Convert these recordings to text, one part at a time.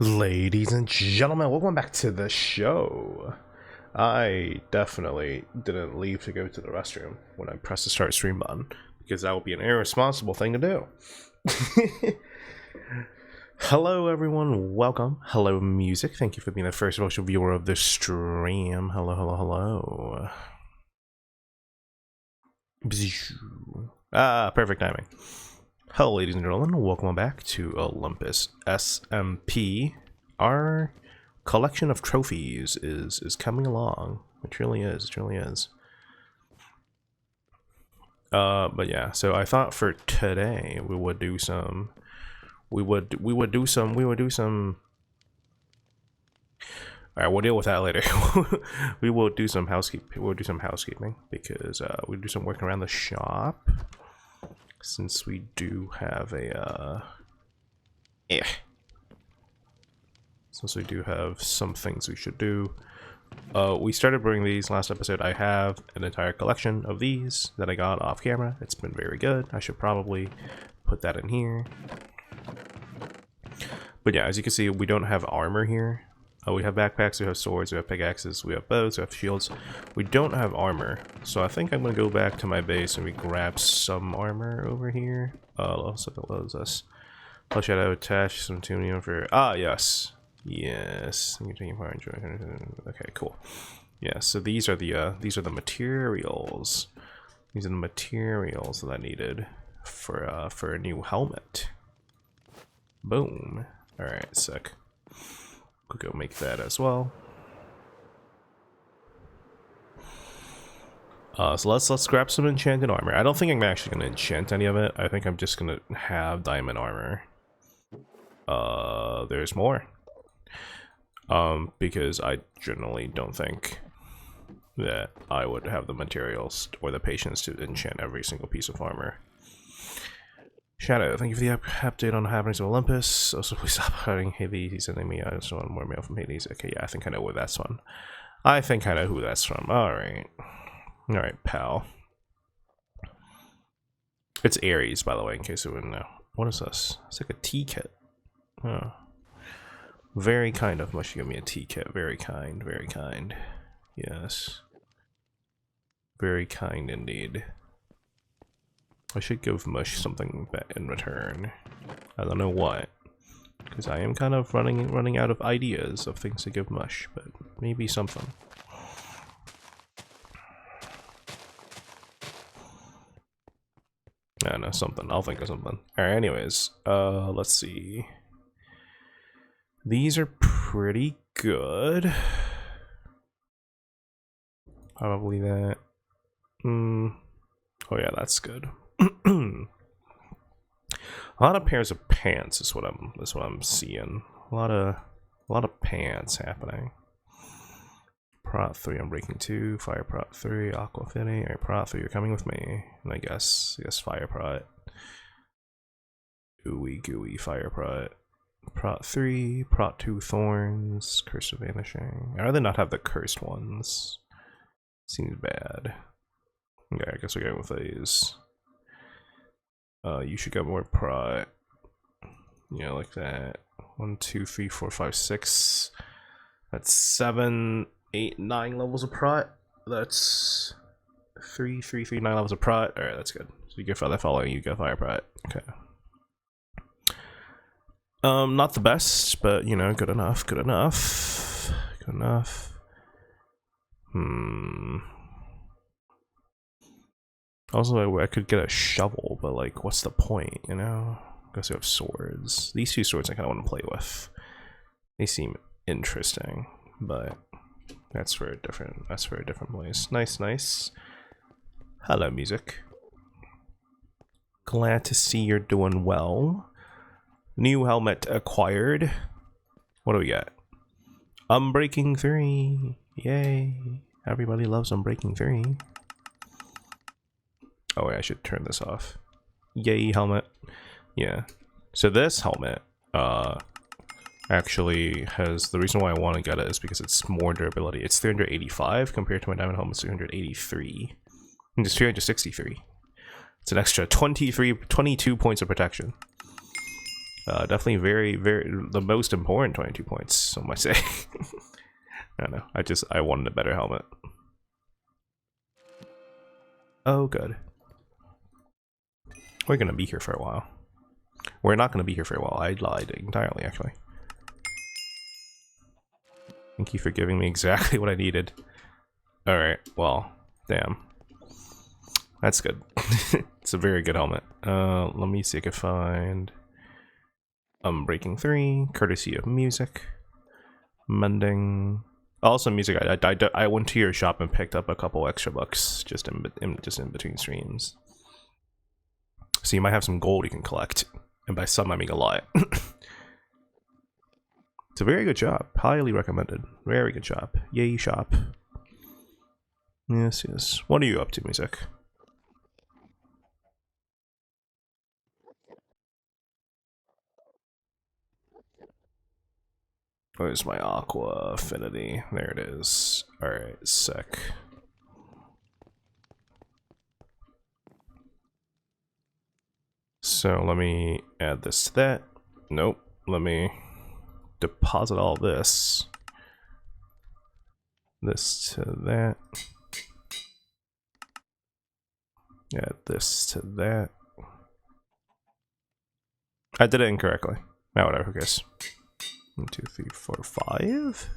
Ladies and gentlemen, welcome back to the show. I definitely didn't leave to go to the restroom when I pressed the start stream button, because that would be an irresponsible thing to do. Hello everyone, welcome. Hello music, thank you for being the first official viewer of the stream. Hello, hello, hello. Perfect timing. Hello ladies and gentlemen, welcome back to Olympus SMP. Our collection of trophies is coming along. It truly is, it truly is. But yeah, so I thought for today we would do some Alright, we'll deal with that later. we will do some housekeeping because we'll do some work around the shop. Since we do have since we do have some things we should do. We started bringing these last episode. I have an entire collection of these that I got off camera. It's been very good. I should probably put that in here. But yeah, as you can see, we don't have armor here. We have backpacks, we have swords, we have pickaxes, we have bows, we have shields. We don't have armor, so I think I'm gonna go back to my base and we grab some armor over here. Also that loads us. Plus, shadow attach some tuning for. Yes, yes. Okay, cool. Yeah, so these are the materials. These are the materials that I needed for a new helmet. Boom. All right, sick. We'll go make that as well. So let's grab some enchanted armor. I don't think I'm actually gonna enchant any of it. I think I'm just gonna have diamond armor. There's more. Because I generally don't think that I would have the materials or the patience to enchant every single piece of armor. Shadow, thank you for the update on the happenings of Olympus. Also, please stop hiding Hades. He's sending me. I just want more mail from Hades. Okay, yeah, I think I know where that's from. I think I know who that's from. Alright. Alright, pal. It's Ares, by the way, in case you wouldn't know. What is this? It's like a tea kit. Oh. Very kind of Mush to give me a tea kit. Very kind, very kind. Yes. Very kind indeed. I should give Mush something in return. I don't know what, because I am kind of running out of ideas of things to give Mush, but maybe something. I don't know, something. I'll think of something. Alright, anyways, let's see. These are pretty good. Probably that. Oh yeah, that's good. A lot of pairs of pants is what I'm seeing. A lot of pants happening. Prot 3, I'm breaking 2. Fire Prot 3, Aqua Affinity. Alright, Prot 3, you're coming with me. And I guess Fire Prot. Gooey Fire Prot. Prot 3, Prot 2 Thorns, Curse of Vanishing. I'd rather not have the cursed ones. Seems bad. Okay, I guess we're going with these. You should get more prot. Yeah, like that. 1, 2, 3, 4, 5, 6. That's 7, 8, 9 levels of prot. That's 3, 9 levels of prot. Alright, that's good. So you get that following, you get fire prot. Okay. Not the best, but you know, good enough. Good enough. Good enough. Also, I could get a shovel, but like, what's the point, you know? Because we have swords. These two swords I kind of want to play with. They seem interesting, but that's for a different place. Nice, nice. Hello, music. Glad to see you're doing well. New helmet acquired. What do we got? Unbreaking 3. Yay. Everybody loves Unbreaking 3. Oh wait, I should turn this off. Yay, helmet. Yeah. So this helmet, actually has, the reason why I want to get it is because it's more durability. It's 385 compared to my diamond helmet's 383. And it's 363. It's an extra 22 points of protection. Definitely the most important 22 points, some might say. I don't know. I wanted a better helmet. Oh, good. We're gonna be here for a while. We're not gonna be here for a while. I lied entirely, actually. Thank you for giving me exactly what I needed. Alright, well, damn. That's good. It's a very good helmet. Let me see if I can find... Breaking 3, courtesy of music. Mending... Also music, I went to your shop and picked up a couple extra bucks just in between streams. So you might have some gold you can collect. And by some, I mean a lot. It's a very good shop. Highly recommended. Very good shop. Yay, shop. Yes, yes. What are you up to, music? Where's my aqua affinity? There it is. Alright, sick. So let me add this to that. Nope. Let me deposit all this. This to that. Add this to that. I did it incorrectly. Now whatever, who cares? 1, 2, 3, 4, 5?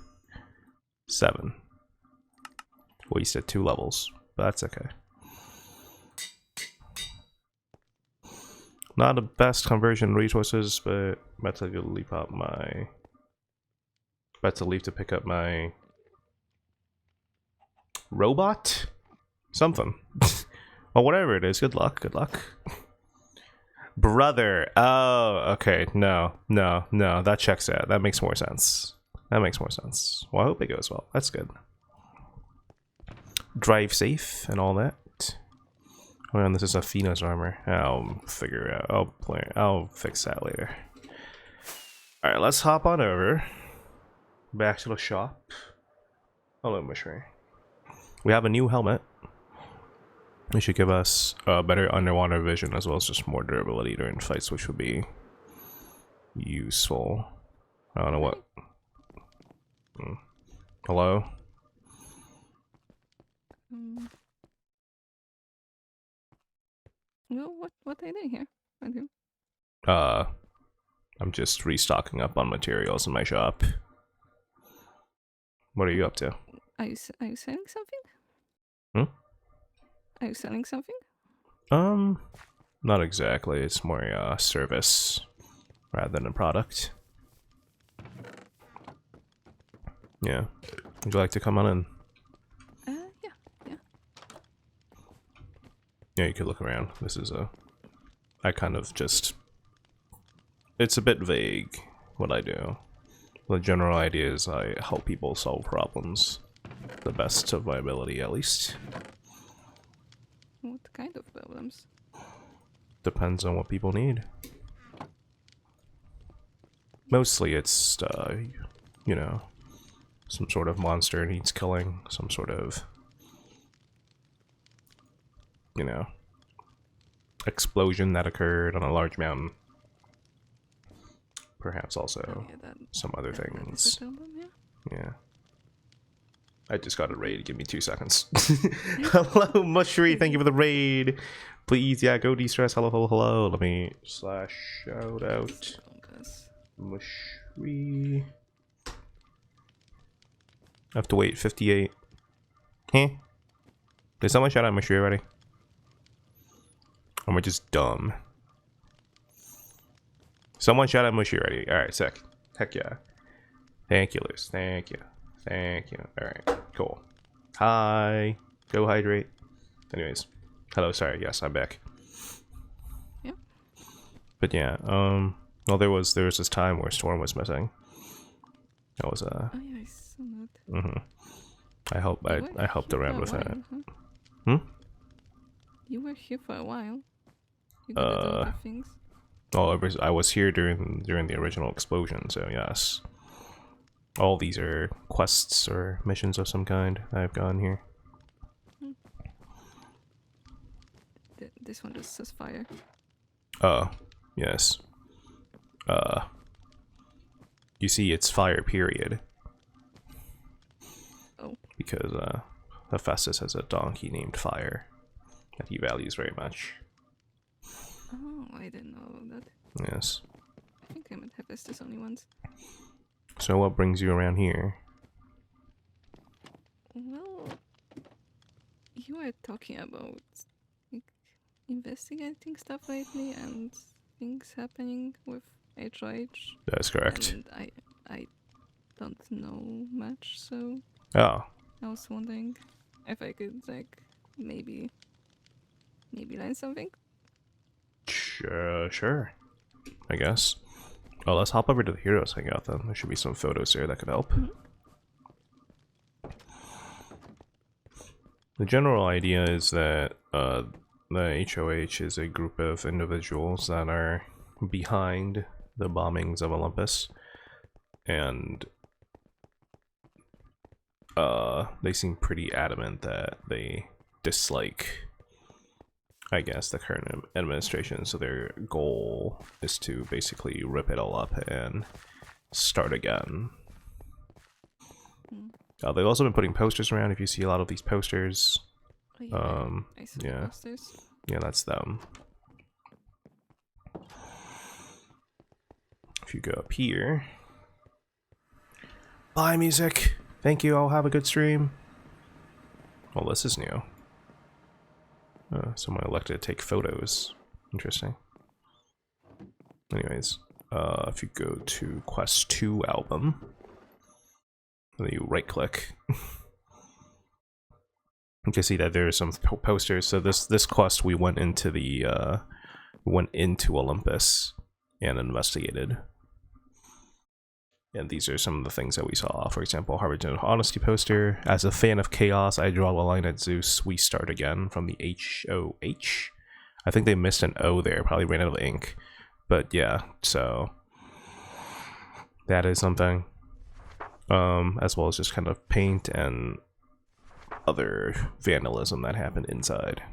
7. Wasted 2 levels, but that's okay. Not the best conversion resources, but about to go leap up my... About to leave to pick up my... robot? Something. Well, whatever it is, good luck, good luck. Brother! Oh, okay, no, that checks out. That makes more sense. That makes more sense. Well, I hope it goes well. That's good. Drive safe and all that. Oh, and this is Athena's armor. I'll figure it out. I'll fix that later. Alright, let's hop on over. Back to the shop. Hello, Mushroom. We have a new helmet. It should give us better underwater vision as well as just more durability during fights, which would be useful. I don't know what. Hello? No, what are you doing here? I'm just restocking up on materials in my shop. What are you up to? Are you selling something? Hmm? Are you selling something? Not exactly. It's more a service rather than a product. Yeah. Would you like to come on in? Yeah. Yeah, you could look around. This is I kind of just... It's a bit vague, what I do. The general idea is I help people solve problems. The best of my ability, at least. What kind of problems? Depends on what people need. Mostly it's, you know, some sort of monster needs killing, some sort of, you know, explosion that occurred on a large mountain. Perhaps also some other things. That is a problem, yeah. I just got a raid. Give me 2 seconds. Hello, Mushry. Thank you for the raid. Please, yeah, go de-stress. Hello. Let me /shout out Mushry. I have to wait 58. Huh? Did someone shout out Mushry already? Or am I just dumb? Someone shout out Mushry already. Alright, sick. Heck yeah. Thank you, Luce. Thank you. Alright, cool. Hi. Go hydrate. Anyways. Hello, sorry. Yes, I'm back. Yeah. But yeah, well, there was this time where Storm was missing. That was Oh yeah, I saw that. I helped around with that. Huh? You were here for a while. You did other things. Oh, I was here during the original explosion, so yes. All these are quests or missions of some kind I've gone here. This one just says fire. Oh, yes. you see it's fire period. Oh. Because Hephaestus has a donkey named Fire that he values very much. Oh, I didn't know about that. Yes. I think I might have this only once. So what brings you around here? Well, you were talking about like, investigating stuff lately and things happening with HOH. That's correct. And I don't know much, so Oh. I was wondering if I could like maybe learn something. Sure. I guess. Well, let's hop over to the Heroes Hangout then. There should be some photos here that could help. Mm-hmm. The general idea is that the HOH is a group of individuals that are behind the bombings of Olympus, and they seem pretty adamant that they dislike, I guess, the current administration, so their goal is to basically rip it all up and start again. They've also been putting posters around. If you see a lot of these posters, Oh, yeah, I saw the posters. Yeah, that's them. If you go up here, bye music. Thank you. I'll have a good stream. Well, this is new. Someone elected to take photos. Interesting. Anyways, if you go to Quest 2 album, and then you right click, you can see that there are some posters. So this quest, we went into Olympus and investigated. And these are some of the things that we saw. For example, Harbinger of Honesty poster. As a fan of chaos, I draw a line at Zeus. We start again from the HOH. I think they missed an O there. Probably ran out of ink. But yeah, so that is something. As well as just kind of paint and other vandalism that happened inside.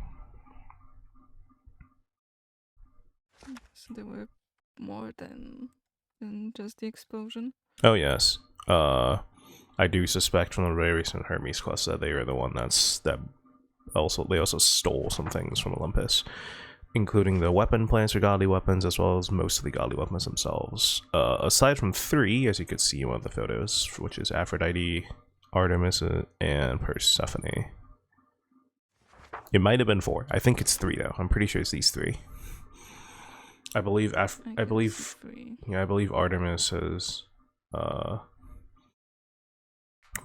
So there were more than just the explosion. Oh yes. I do suspect from the very recent Hermes quest that they are the one that also stole some things from Olympus, including the weapon plants for godly weapons, as well as most of the godly weapons themselves. Aside from 3, as you could see in one of the photos, which is Aphrodite, Artemis, and Persephone. It might have been 4. I think it's 3 though. I'm pretty sure it's these 3. I believe Artemis has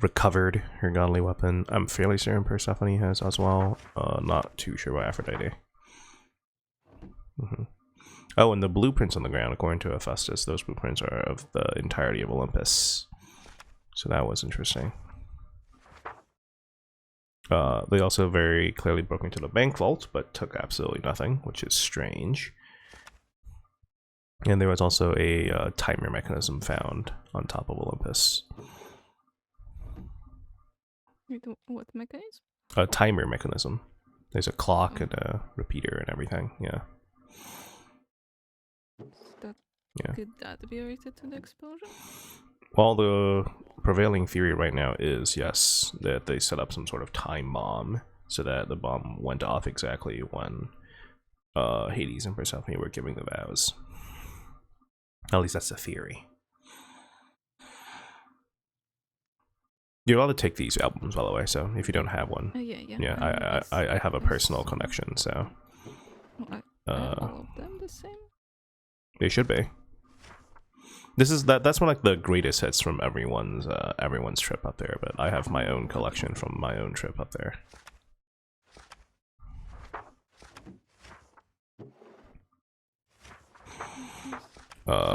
recovered her godly weapon. I'm fairly certain Persephone has as well. Not too sure about Aphrodite. Oh, and the blueprints on the ground, according to Hephaestus, those blueprints are of the entirety of Olympus. So that was interesting. They also very clearly broke into the bank vault, but took absolutely nothing, which is strange. And there was also a timer mechanism found on top of Olympus. Wait, what mechanism? A timer mechanism. There's a clock and a repeater and everything, yeah. Could that be related to the explosion? Well, the prevailing theory right now is, yes, that they set up some sort of time bomb so that the bomb went off exactly when Hades and Persephone were giving the vows. At least that's the theory. You're allowed to take these albums, by the way, so if you don't have one. Yeah, I have a personal connection, so. Are all of them the same? They should be. That's one like the greatest hits from everyone's trip up there, but I have my own collection from my own trip up there.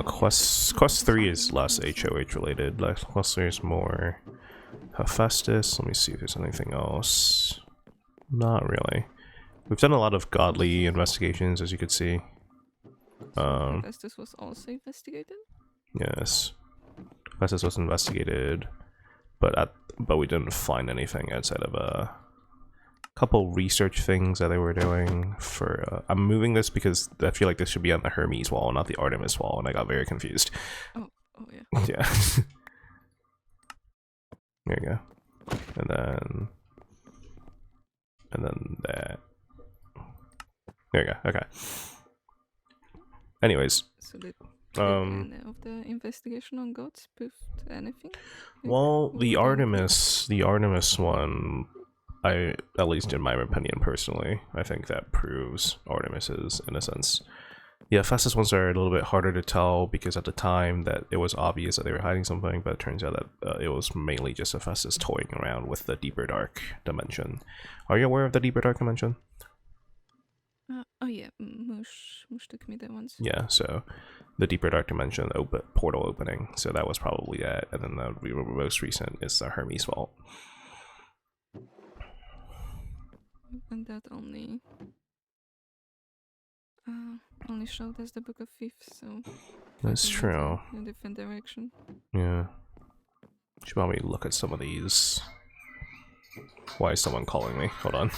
Quest 3 is less HOH related. Quest 3 is more Hephaestus. Let me see if there's anything else. Not really. We've done a lot of godly investigations, as you could see. Hephaestus was also investigated? Yes. Hephaestus was investigated, but we didn't find anything outside of couple research things that they were doing for. I'm moving this because I feel like this should be on the Hermes wall, not the Artemis wall, and I got very confused. Oh yeah. Yeah. There you go. And then that. There you go. Okay. Anyways. So did any of the investigation on gods proved anything? Like, well, the what they Artemis one, at least in my opinion personally, I think that proves Artemis is, in a sense. The Hephaestus ones are a little bit harder to tell because at the time that it was obvious that they were hiding something, but it turns out that it was mainly just Hephaestus toying around with the deeper dark dimension. Are you aware of the deeper dark dimension? Oh yeah, Mush took me there once. Yeah, so the deeper dark dimension portal opening, so that was probably that, and then the most recent is the Hermes vault. And that only showed us the Book of Fifths, so That's true. In a different direction. Yeah. Should probably look at some of these. Why is someone calling me? Hold on.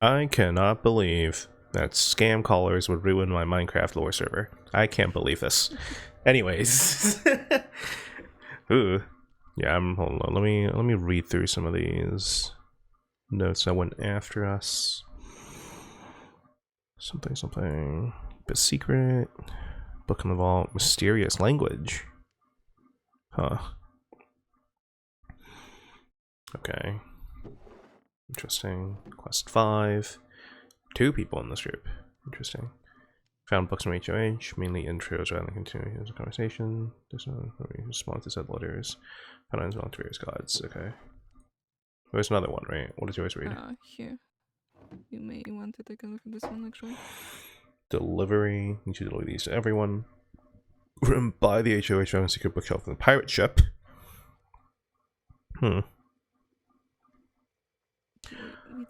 I cannot believe that scam callers would ruin my Minecraft lore server. I can't believe this. Anyways. Ooh. Yeah, hold on. Let me read through some of these notes that went after us. Something. Bit secret. Book in the vault. Mysterious language. Huh. Okay. Interesting. Quest 5. 2 people in this group. Interesting. Found books from HOH, mainly intros rather than continuing the conversation. There's no response to said letters. Found items belong to various gods. Okay. There's another one, right? What does yours read? Here. You may want to take a look at this one, actually. Delivery. You should deliver these to everyone. Buy the HOH found a secret bookshelf in the pirate ship. We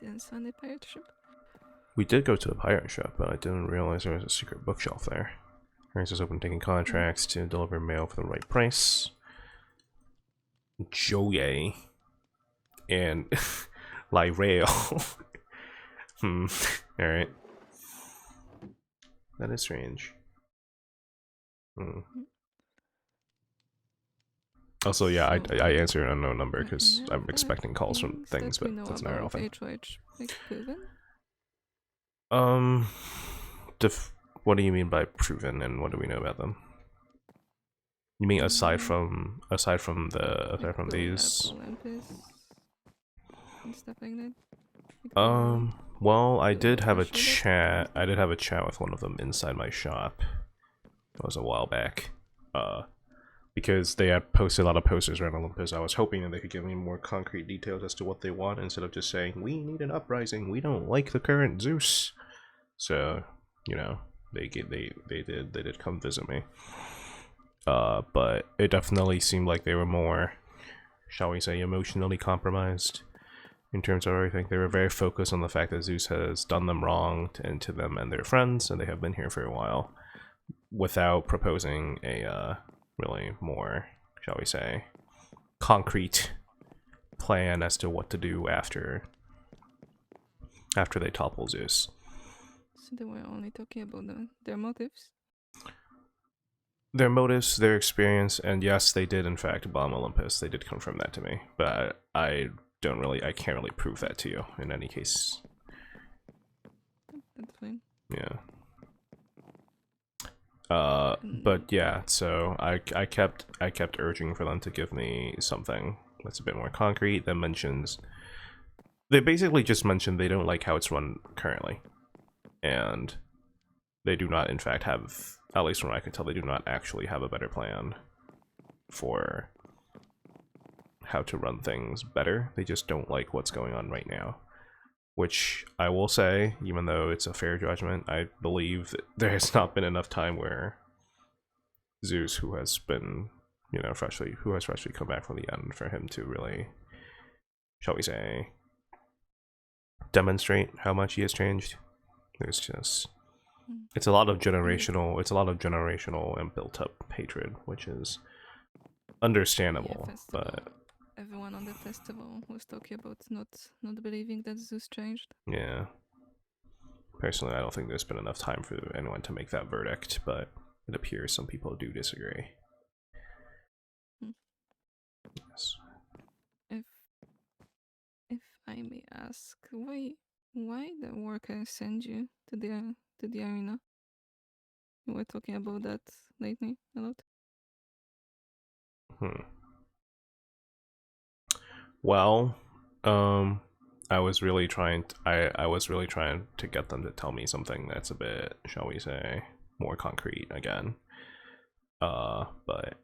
didn't find a pirate ship. We did go to the pirate ship, but I didn't realize there was a secret bookshelf there. Harris is open taking contracts to deliver mail for the right price. Joye. And Lyrail. Alright. That is strange. Also, yeah, I answer an unknown number because I'm expecting calls from things, but that's not a real thing. What do you mean by proven, and what do we know about them? You mean aside from these? OLYMPUS and stuff like that. Well, I did have a chat. I did have a chat with one of them inside my shop. It was a while back. Because they had posted a lot of posters around Olympus. I was hoping that they could give me more concrete details as to what they want instead of just saying, we need an uprising, we don't like the current Zeus. So, you know, they did come visit me. But it definitely seemed like they were more, shall we say, emotionally compromised in terms of everything. They were very focused on the fact that Zeus has done them wrong to them and their friends, and they have been here for a while, without proposing a really more, shall we say, concrete plan as to what to do after they topple Zeus. So they were only talking about their motives? Their motives, their experience, and yes, they did in fact bomb Olympus. They did confirm that to me, but I can't really prove that to you in any case. That's fine. Yeah. But yeah, so I kept urging for them to give me something that's a bit more concrete that mentions. They basically just mentioned they don't like how it's run currently, and they do not, in fact, have, at least from what I can tell, they do not actually have a better plan for how to run things better. They just don't like what's going on right now. Which I will say, even though it's a fair judgment, I believe that there has not been enough time where Zeus, who has been, freshly come back from the end, for him to really, shall we say, demonstrate how much he has changed. There's just, it's a lot of generational, and built up hatred, which is understandable, but everyone on the festival was talking about not believing that Zeus changed. Yeah. Personally, I don't think there's been enough time for anyone to make that verdict, but it appears some people do disagree. Yes. If I may ask, why the workers send you to the arena? We were talking about that lately a lot. Well, I was really trying to get them to tell me something that's a bit, shall we say, more concrete again. But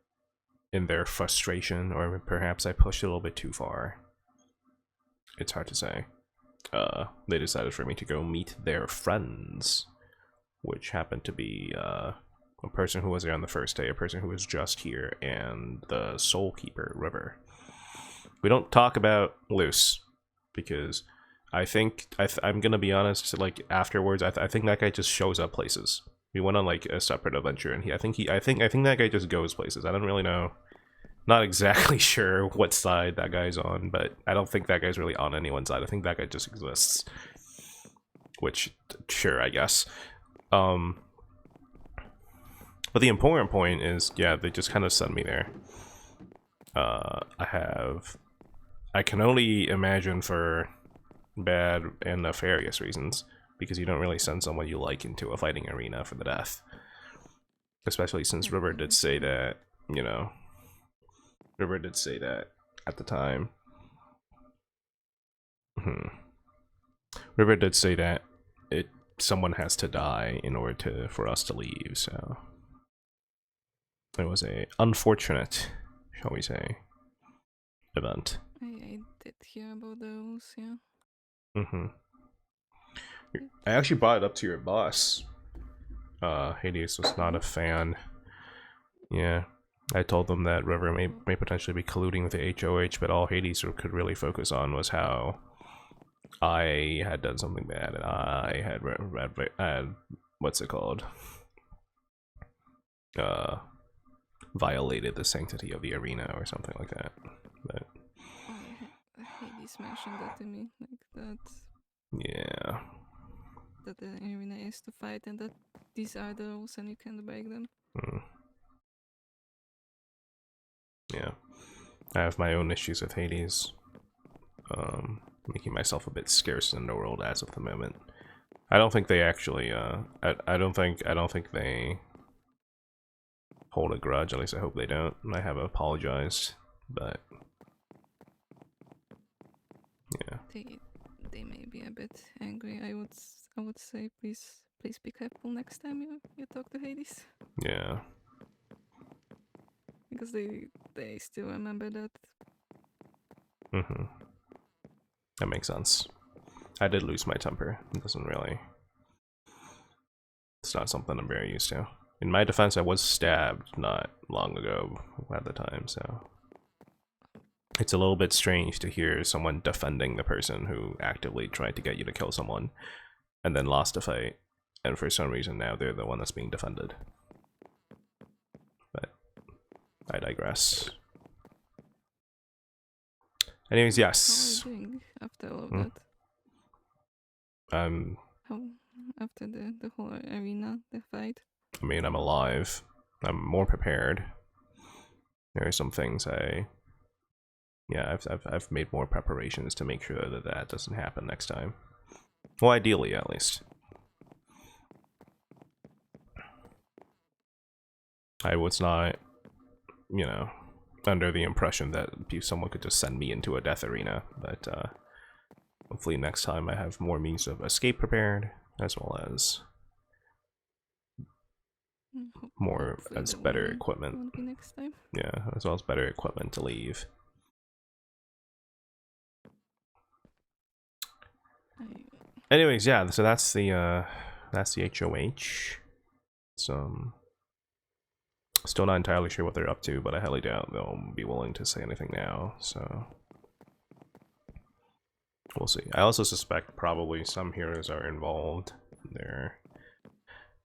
in their frustration, or perhaps I pushed it a little bit too far. It's hard to say. They decided for me to go meet their friends, which happened to be a person who was there on the first day, a person who was just here, and the Soul Keeper River. We don't talk about Luce because I think I'm gonna be honest. Like afterwards, I think that guy just shows up places. We went on like a separate adventure, and I think that guy just goes places. I don't really know. Not exactly sure what side that guy's on, but I don't think that guy's really on anyone's side. I think that guy just exists. Which, sure, I guess. But the important point is, yeah, they just kind of sent me there. I can only imagine for bad and nefarious reasons, because you don't really send someone you like into a fighting arena for the death. Especially since River did say that, River did say that at the time. River did say that someone has to die in order for us to leave, so it was a unfortunate, shall we say, event. I did hear about those, yeah. I actually brought it up to your boss. Hades was not a fan. Yeah. I told them that River may potentially be colluding with the HOH, but all Hades could really focus on was how I had done something bad, and I had what's it called? Violated the sanctity of the arena or something like that. But Hades mentioned that to me, like that. Yeah. That the arena is to fight, and that these are the rules, and you can't break them. Yeah. I have my own issues with Hades. Making myself a bit scarce in the world as of the moment. I don't think they actually, I don't think they hold a grudge, at least I hope they don't. I have apologized, but yeah. They may be a bit angry. I would say please be careful next time you talk to Hades. Yeah. Because they still remember that. That makes sense. I did lose my temper. It doesn't really... It's not something I'm very used to. In my defense, I was stabbed not long ago at the time, so... It's a little bit strange to hear someone defending the person who actively tried to get you to kill someone, and then lost a fight, and for some reason now they're the one that's being defended. But I digress. Anyways, yes. How are you doing after all of that? How after the whole arena, the fight? I mean, I'm alive. I'm more prepared. There are some things I've made more preparations to make sure that that doesn't happen next time. Well, ideally, at least. I was not, under the impression that someone could just send me into a death arena, but hopefully next time I have more means of escape prepared, as well as better equipment. Won't be next time. Yeah, as well as better equipment to leave. Anyways, yeah, so that's the HOH. Some Still not entirely sure what they're up to, but I highly doubt they'll be willing to say anything now, so we'll see. I also suspect probably some heroes are involved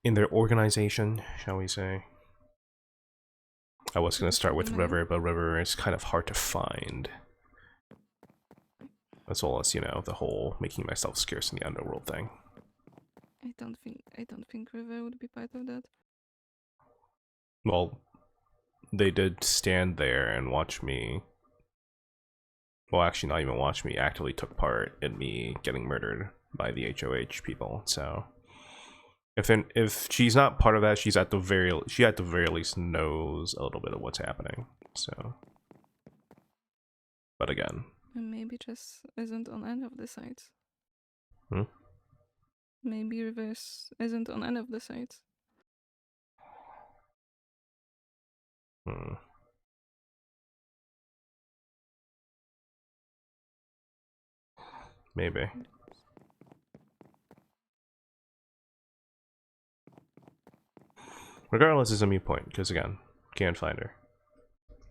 in their organization, shall we say. I was going to start with River, but River is kind of hard to find. As well as, you know, the whole making myself scarce in the underworld thing. I don't think River would be part of that. Well, they did stand there and watch me. Well, actually, not even watch me. Actively took part in me getting murdered by the HOH people. So, if she's not part of that, she at the very least knows a little bit of what's happening. So, but again, And maybe just isn't on any of the sites. Hmm? Maybe Reverse isn't on any of the sites. Hmm. Maybe. Regardless, it's a mute point, because again, can't find her.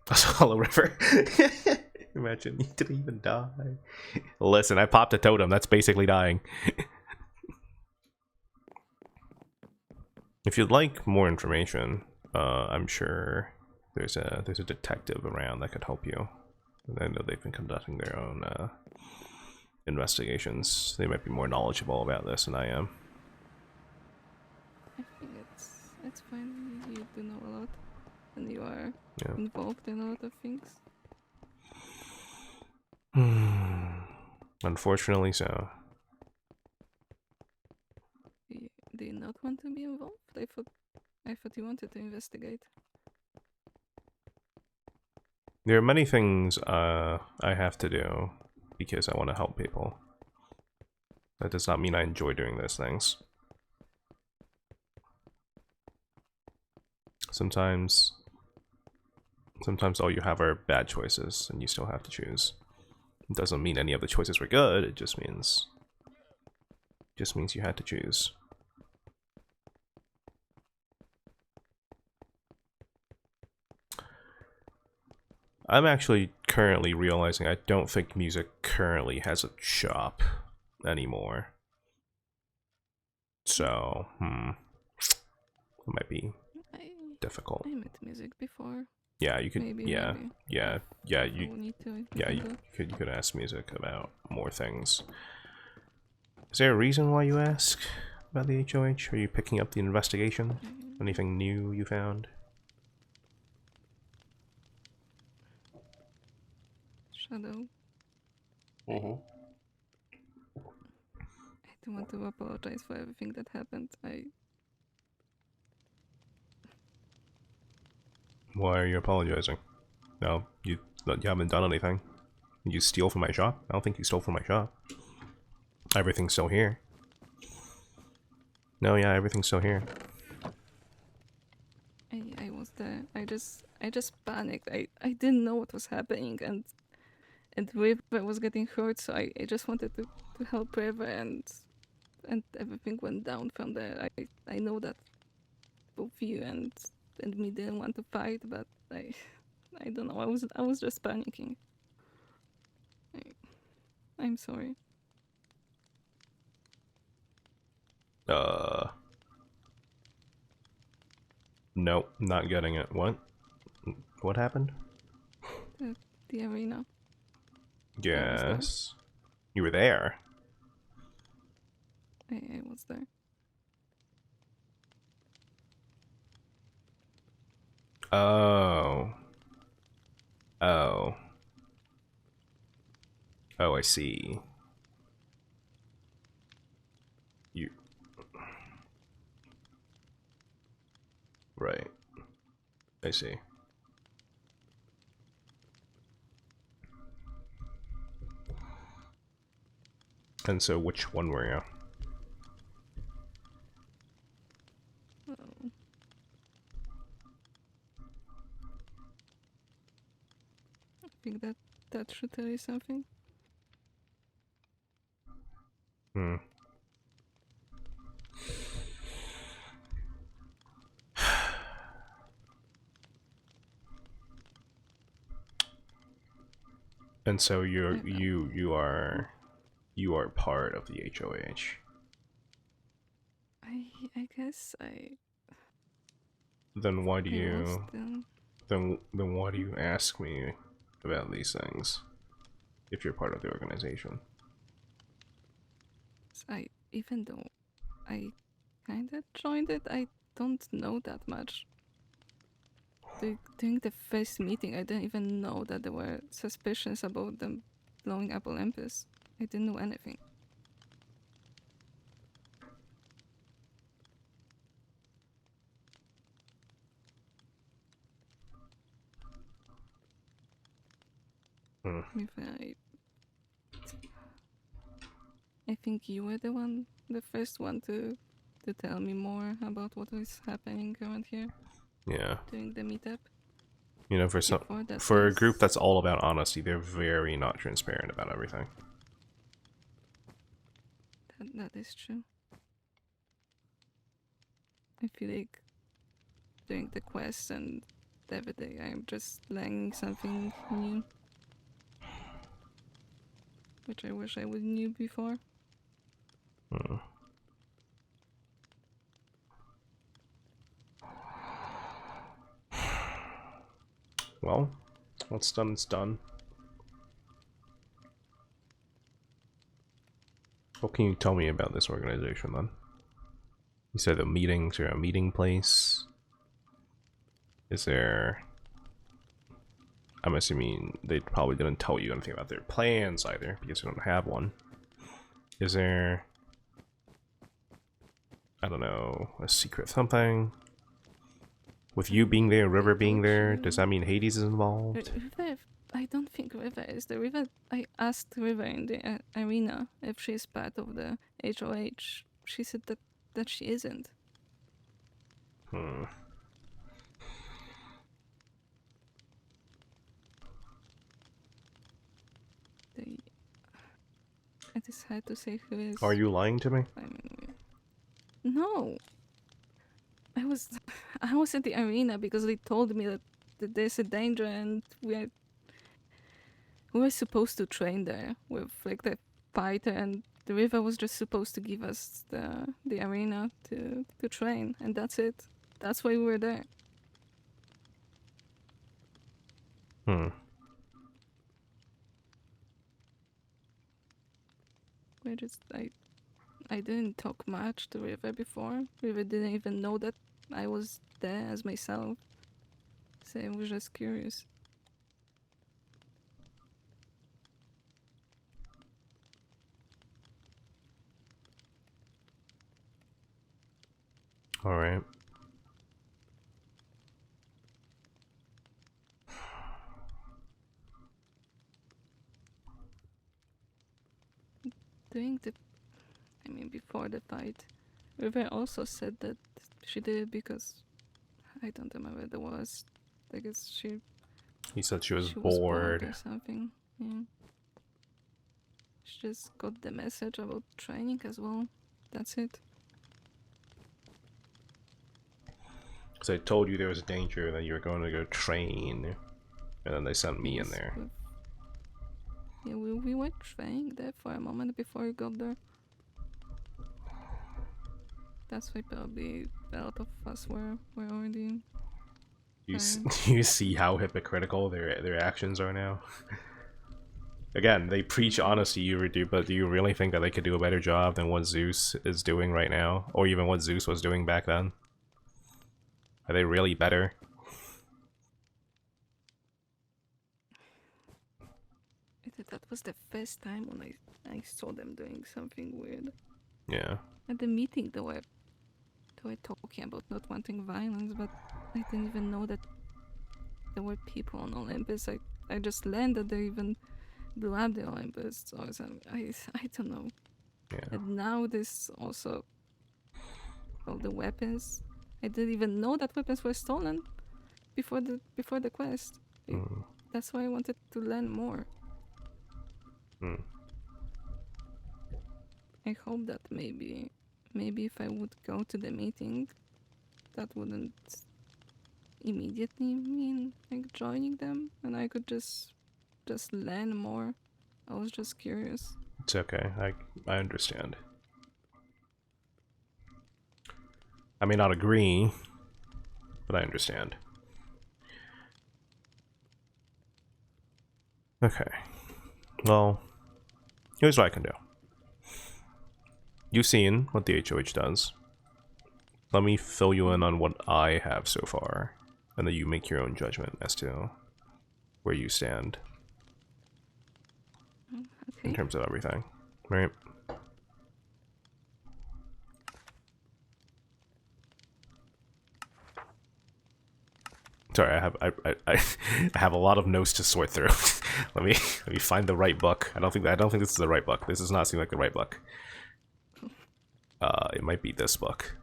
That's Hollow River. Imagine, you didn't even die. Listen, I popped a totem, that's basically dying. If you'd like more information, I'm sure there's a detective around that could help you. I know they've been conducting their own investigations. They might be more knowledgeable about this than I am. I think it's fine. You do know a lot, and you are involved in a lot of things. Unfortunately, so. Do you not want to be involved? I thought you wanted to investigate. There are many things I have to do because I want to help people. That does not mean I enjoy doing those things. Sometimes all you have are bad choices, and you still have to choose. It doesn't mean any of the choices were good, it just means you had to choose. I'm actually currently realizing I don't think music currently has a shop anymore. So, it might be difficult. I met music before. Yeah, you could. Maybe, yeah, maybe. yeah. You could ask music about more things. Is there a reason why you ask about the HOH? Are you picking up the investigation? Anything new you found? Shadow. Mm-hmm. I don't want to apologize for everything that happened. Why are you apologizing? No, you haven't done anything. You steal from my shop? I don't think you stole from my shop. Everything's still here. No, yeah, everything's still here. I was there. I just panicked. I didn't know what was happening, and River was getting hurt, so I just wanted to help River, and everything went down from there. I know that both you and me didn't want to fight, but I don't know. I was just panicking. I'm sorry. Nope, not getting it. What? What happened? The arena. Yes. You were there. I was there. Oh. Oh. Oh, I see. You... Right. I see. And so which one were you? Oh. I think that should tell you something. Hmm. And so you are part of the HOH. I guess Then why do I was you then why do you ask me about these things if you're part of the organization? even though I kinda joined it, I don't know that much. During the first meeting, I didn't even know that there were suspicions about them blowing up Olympus. I didn't know anything. Hmm. If I think you were the first one to tell me more about what was happening around here Yeah. during the meetup. You know, Before that, for a group there's that's all about honesty, they're very not transparent about everything. that is true. I feel like during the quest and every day, I'm just learning something new, which I wish I would knew before. Hmm. Well, what's done is done. What can you tell me about this organization then? You said the meetings are a meeting place. Is there... I'm assuming they probably didn't tell you anything about their plans either, because you don't have one. Is there... I don't know, a secret something? With you being there, They River being told there, does that you mean Hades is involved? River. I don't think River is the River. I asked River in the arena if she's part of the HOH. She said that she isn't. Hmm. They. It is hard to say who is. Are you lying to me? I mean, no. I was I was at the arena because they told me that there's a danger and we were supposed to train there with like the fighter, and the River was just supposed to give us the arena to train, and that's it. That's why we were there. Hmm. We just I didn't talk much to River before. River didn't even know that I was there as myself. So I was just curious. Alright. During the before the fight, River also said that she did it because I don't remember there was. I guess He said she was she was bored bored. or something. Yeah. She just got the message about training as well. That's it. So I told you there was a danger that you were going to go train. And then they sent me in Yes, there. yeah, we were training there for a moment before we got there. That's why probably a lot of us were already. You see how hypocritical their actions are now? Again, they preach honesty, but do you really think that they could do a better job than what Zeus is doing right now? Or even what Zeus was doing back then? Are they really better? That was the first time when I saw them doing something weird. Yeah. At the meeting, they were talking about not wanting violence, but I didn't even know that there were people on Olympus. I just learned that they even blew up the Olympus or something. I don't know. Yeah. And now this also all the weapons. I didn't even know that weapons were stolen before the quest. Mm. That's why I wanted to learn more. Mm. I hope that maybe if I would go to the meeting, that wouldn't immediately mean like joining them, and I could just just learn more. I was just curious. It's okay. I understand. I may not agree, but I understand. Okay. Well, here's what I can do. You've seen what the HOH does. Let me fill you in on what I have so far, and then you make your own judgment as to where you stand Okay. in terms of everything, right? Sorry, I have a lot of notes to sort through. let me find the right book. I don't think this is the right book. This does not seem like the right book. It might be this book.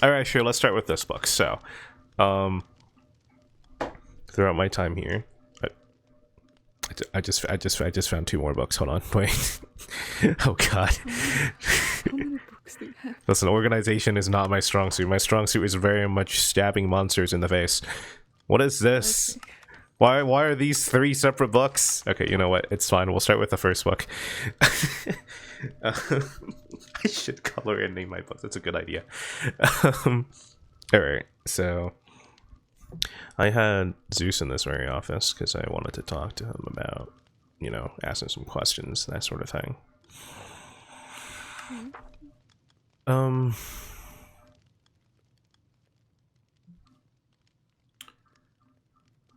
All right, sure. Let's start with this book. So, throughout my time here, I just found 2 more books. Hold on, wait. Oh God. How many books do you have? Listen, organization is not my strong suit. My strong suit is very much stabbing monsters in the face. What is this? Okay. Why are these 3 separate books? Okay, you know what? It's fine. We'll start with the first book. I should color and name my books. That's a good idea. Alright, so I had Zeus in this very office because I wanted to talk to him about, you know, asking some questions, that sort of thing.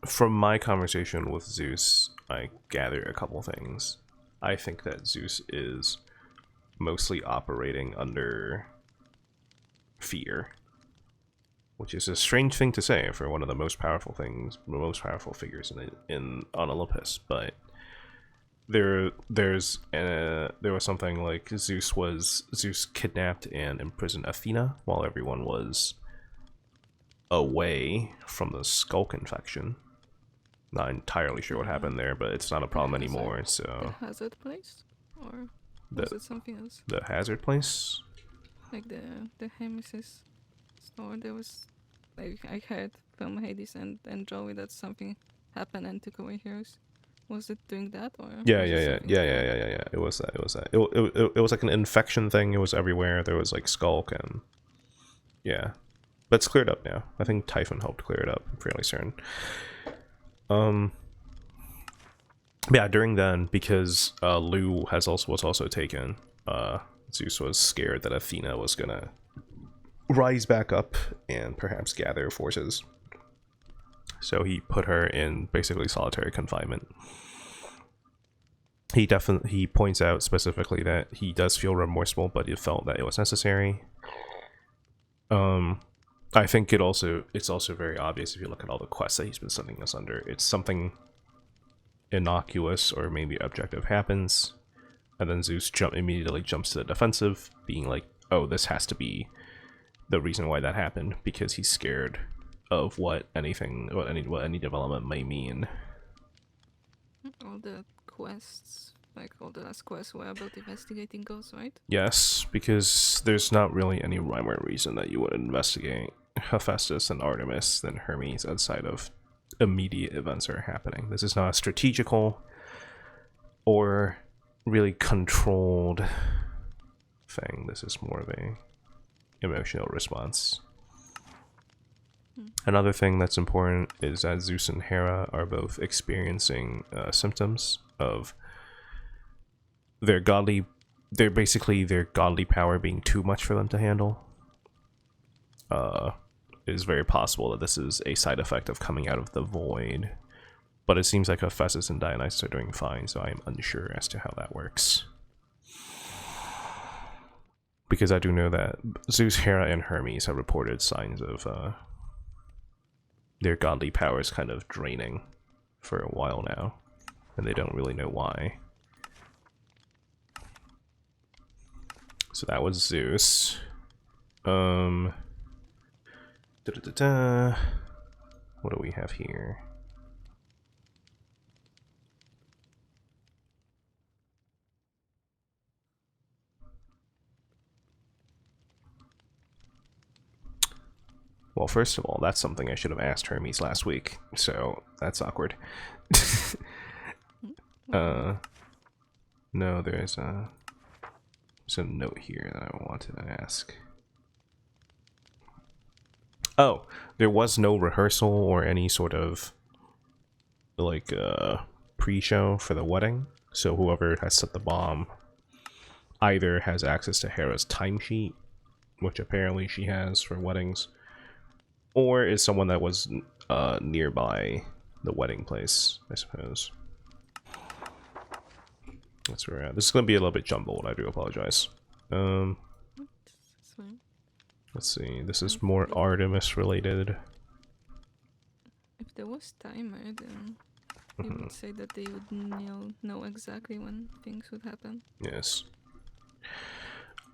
From my conversation with Zeus, I gather a couple things. I think that Zeus is mostly operating under fear, which is a strange thing to say for one of the most powerful figures on Olympus. But there was something like Zeus kidnapped and imprisoned Athena while everyone was away from the skulk infection. Not entirely sure what happened there, but it's not a problem anymore. So The hazard place, or was it something else? The hazard place, Like the Nemesis store. There was, like, I heard from Hades and Joey that something happened and took away heroes. Was it doing that, or yeah. It was that. It was like an infection thing. It was everywhere. There was like skulk and yeah, but it's cleared up now. I think Typhon helped clear it up. I'm fairly certain. Yeah, during then, because Lou was also taken, Zeus was scared that Athena was gonna rise back up and perhaps gather forces. So he put her in basically solitary confinement. He points out specifically that he does feel remorseful, but he felt that it was necessary. I think it's also very obvious if you look at all the quests that he's been sending us under. It's something innocuous or maybe objective happens, and then Zeus immediately jumps to the defensive, being like, "Oh, this has to be the reason why that happened," because he's scared of what any development may mean. all the quests, like all the last quests, were about investigating ghosts, right? Yes, because there's not really any rhyme or reason that you would investigate Hephaestus and Artemis than Hermes outside of immediate events are happening. This is not a strategical or really controlled thing. This is more of a emotional response. Another thing that's important is that Zeus and Hera are both experiencing symptoms of their godly power being too much for them to handle. It is very possible that this is a side effect of coming out of the void, but it seems like Hephaestus and Dionysus are doing fine, so I am unsure as to how that works. Because I do know that Zeus, Hera, and Hermes have reported signs of their godly powers kind of draining for a while now, and they don't really know why. So that was Zeus. What do we have here? Well, first of all, that's something I should have asked Hermes last week, so that's awkward. No, there's a note here that I wanted to ask. Oh, there was no rehearsal or any sort of like pre-show for the wedding, so whoever has set the bomb either has access to Hera's timesheet, which apparently she has for weddings, or is someone that was nearby the wedding place, I suppose. That's where we're at. This is going to be a little bit jumbled, I do apologize. Let's see, this is more Artemis related. If there was timer, then they would say that they would know exactly when things would happen. Yes.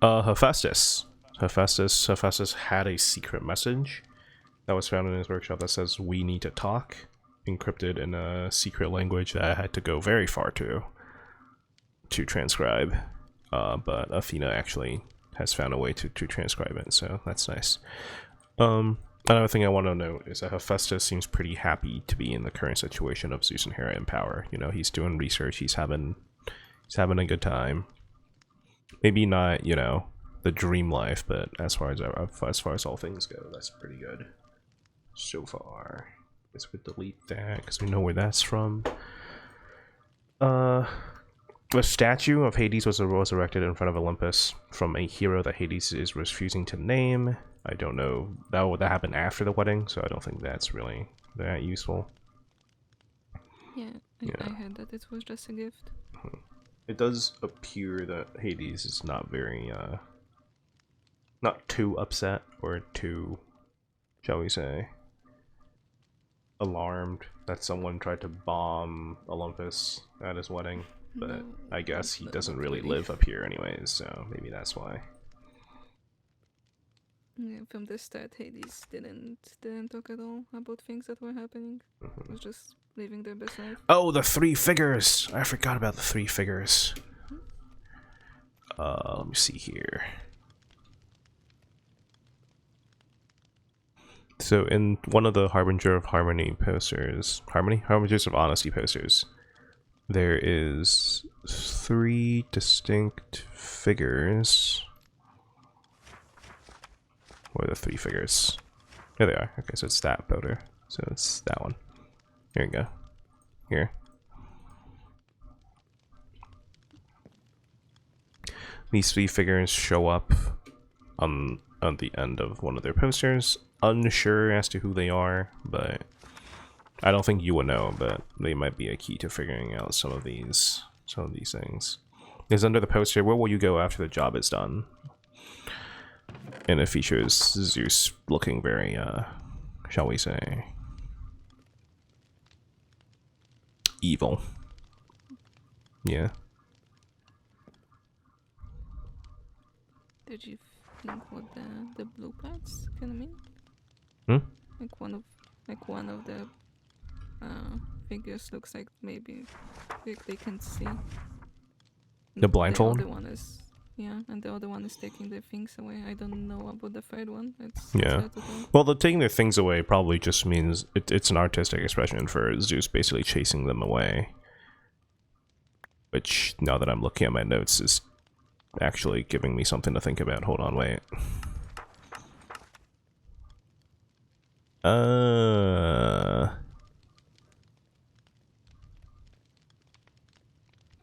Hephaestus had a secret message that was found in his workshop that says, "We need to talk," encrypted in a secret language that I had to go very far to transcribe. But Athena actually has found a way to transcribe it, so that's nice. Another thing I want to note is that Hephaestus seems pretty happy to be in the current situation of Zeus and Hera in power. You know, he's doing research, he's having a good time. Maybe not, you know, the dream life, but as far as all things go, that's pretty good so far. Guess we delete that because we know where that's from. The statue of Hades was erected in front of Olympus from a hero that Hades is refusing to name. I don't know, that happened after the wedding, so I don't think that's really that useful. Yeah, I heard that it was just a gift. It does appear that Hades is not very, not too upset or too, shall we say, alarmed that someone tried to bomb Olympus at his wedding. But no, I guess he doesn't really live up here anyways, so maybe that's why. Yeah, from the start, Hades didn't talk at all about things that were happening. He was just living their best life. Oh, the 3 figures! I forgot about the 3 figures. Let me see here. So in one of the Harbinger of Harmony posters, Harbingers of Honesty posters, there is 3 distinct figures. Where are the 3 figures? There they are. Okay, so it's that photo. So it's that one. Here we go. Here. These 3 figures show up on the end of one of their posters. Unsure as to who they are, but I don't think you would know, but they might be a key to figuring out some of these things. Is under the poster, where will you go after the job is done? And it features Zeus looking very, shall we say, evil. Yeah. Did you think what the blue parts kind of mean? Like one of the figures looks like maybe they can see. The blindfold? The other one is, yeah, and the other one is taking their things away. I don't know about the third one. It's well, the taking their things away probably just means it's an artistic expression for Zeus basically chasing them away. Which, now that I'm looking at my notes, is actually giving me something to think about. Hold on, wait.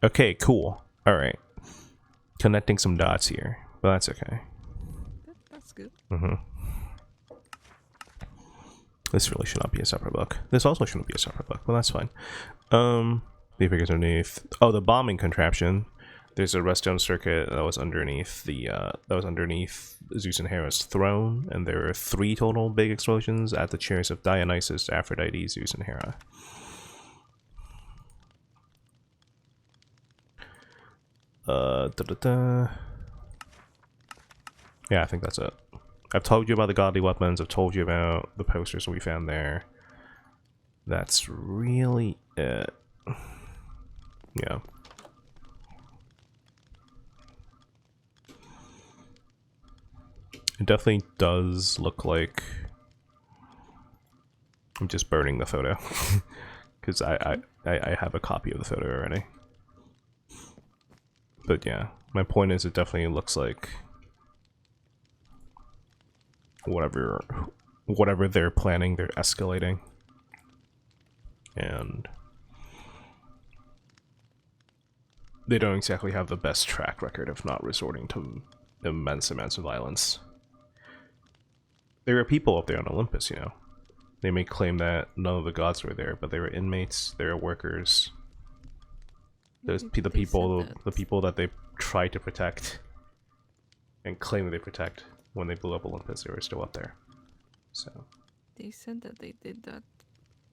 Okay, cool. Alright. Connecting some dots here, but that's okay. That's good. This really should not be a separate book. This also shouldn't be a separate book, but that's fine. The figures underneath. Oh, the bombing contraption. There's a redstone circuit that was underneath Zeus and Hera's throne, and there are 3 total big explosions at the chairs of Dionysus, Aphrodite, Zeus, and Hera. Yeah, I think that's it. I've told you about the godly weapons. I've told you about the posters we found there. That's really it. Yeah. It definitely does look like I'm just burning the photo. Because I have a copy of the photo already. But yeah, my point is it definitely looks like whatever they're planning, they're escalating. And they don't exactly have the best track record of not resorting to immense amounts of violence. There are people up there on Olympus, you know. They may claim that none of the gods were there, but they were inmates, they were workers. There's the people that they try to protect and claim that they protect when they blew up Olympus, they were still up there. So they said that they did that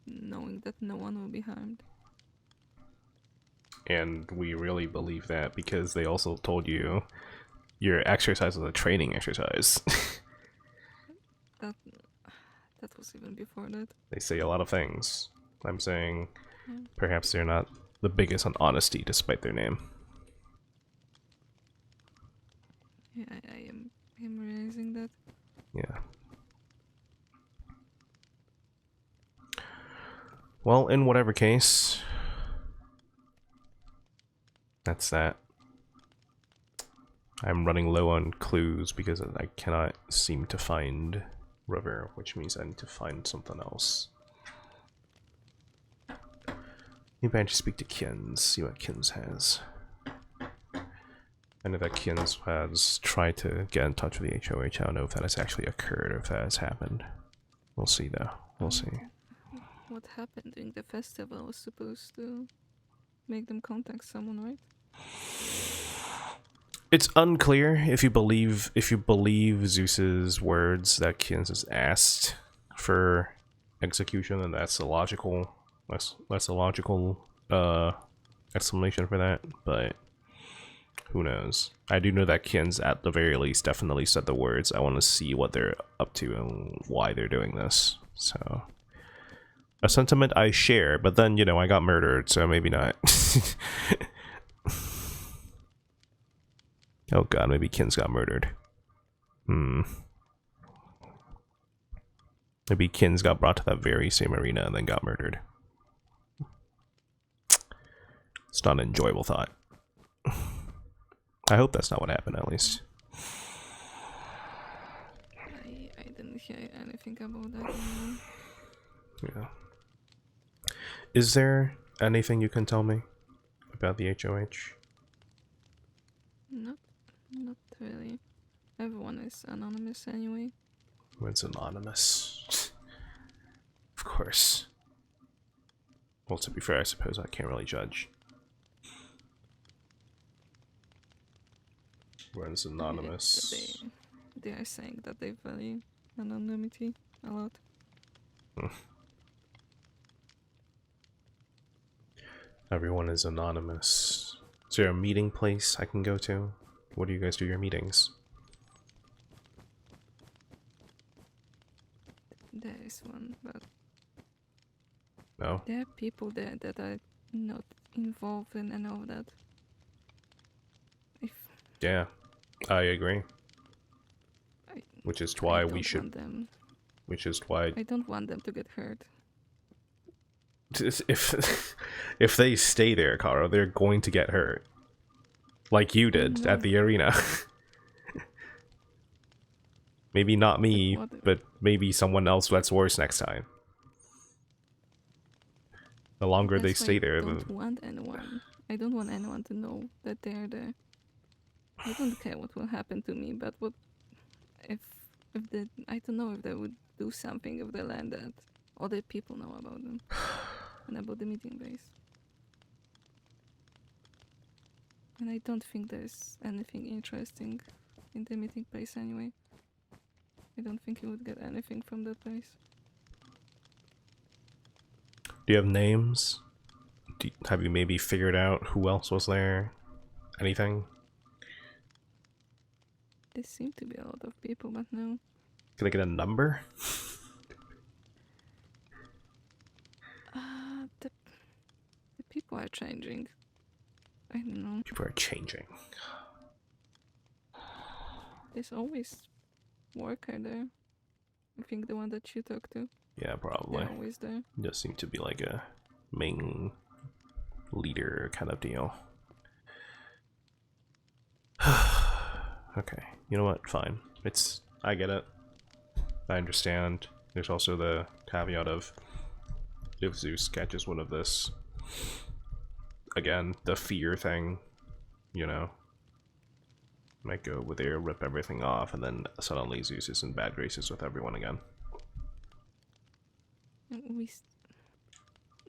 knowing that no one will be harmed. And we really believe that because they also told you your exercise was a training exercise. That was even before that. They say a lot of things. I'm saying Yeah. perhaps they're not the biggest on honesty despite their name. Yeah, I am realizing that. Yeah. Well, in whatever case, that's that. I'm running low on clues because I cannot seem to find River, which means I need to find something else. Maybe I should speak to Kins, see what Kins has. I know that Kins has tried to get in touch with the HOH. I don't know if that has actually occurred or if that has happened. We'll see though. We'll see. What happened during the festival was supposed to make them contact someone, right? It's unclear if you believe Zeus's words that Kins has asked for execution, and that's a logical explanation for that, but who knows. I do know that Kins at the very least definitely said the words. I want to see what they're up to and why they're doing this. So a sentiment I share, but then, you know, I got murdered, so maybe not. Oh god, maybe Kins got murdered. Maybe Kins got brought to that very same arena and then got murdered. It's not an enjoyable thought. I hope that's not what happened, at least. I didn't hear anything about that anymore. Yeah. Is there anything you can tell me about the HOH? Not really. Everyone is anonymous anyway. It's anonymous. Of course. Well, to be fair, I suppose I can't really judge. When it's anonymous. They are saying that they value anonymity a lot. Everyone is anonymous. Is there a meeting place I can go to? What do you guys do your meetings? There is one, but No? there are people there that are not involved in any of that. Yeah, I agree. Which is why we should. Which is why I don't want them to get hurt. If they stay there, Karo, they're going to get hurt. Like you did at the arena. Maybe not me, but maybe someone else that's worse next time. The longer they stay there, I don't want anyone to know that they're there. I don't care what will happen to me, but what if they, I don't know if they would do something if they learn that other people know about them and about the meeting place. And I don't think there's anything interesting in the meeting place anyway. I don't think you would get anything from that place. Do you have names? Have you maybe figured out who else was there? Anything? There seem to be a lot of people, but no. Can I get a number? The people are changing. I don't know. People are changing. There's always worker there. I think the one that you talked to. Yeah, probably. They're always there. Just seem to be like a main leader kind of deal. Okay, you know what? Fine. I get it. I understand. There's also the caveat of if Zeus catches one of this, again, the fear thing, you know, might go over there, rip everything off, and then suddenly Zeus is in bad graces with everyone again.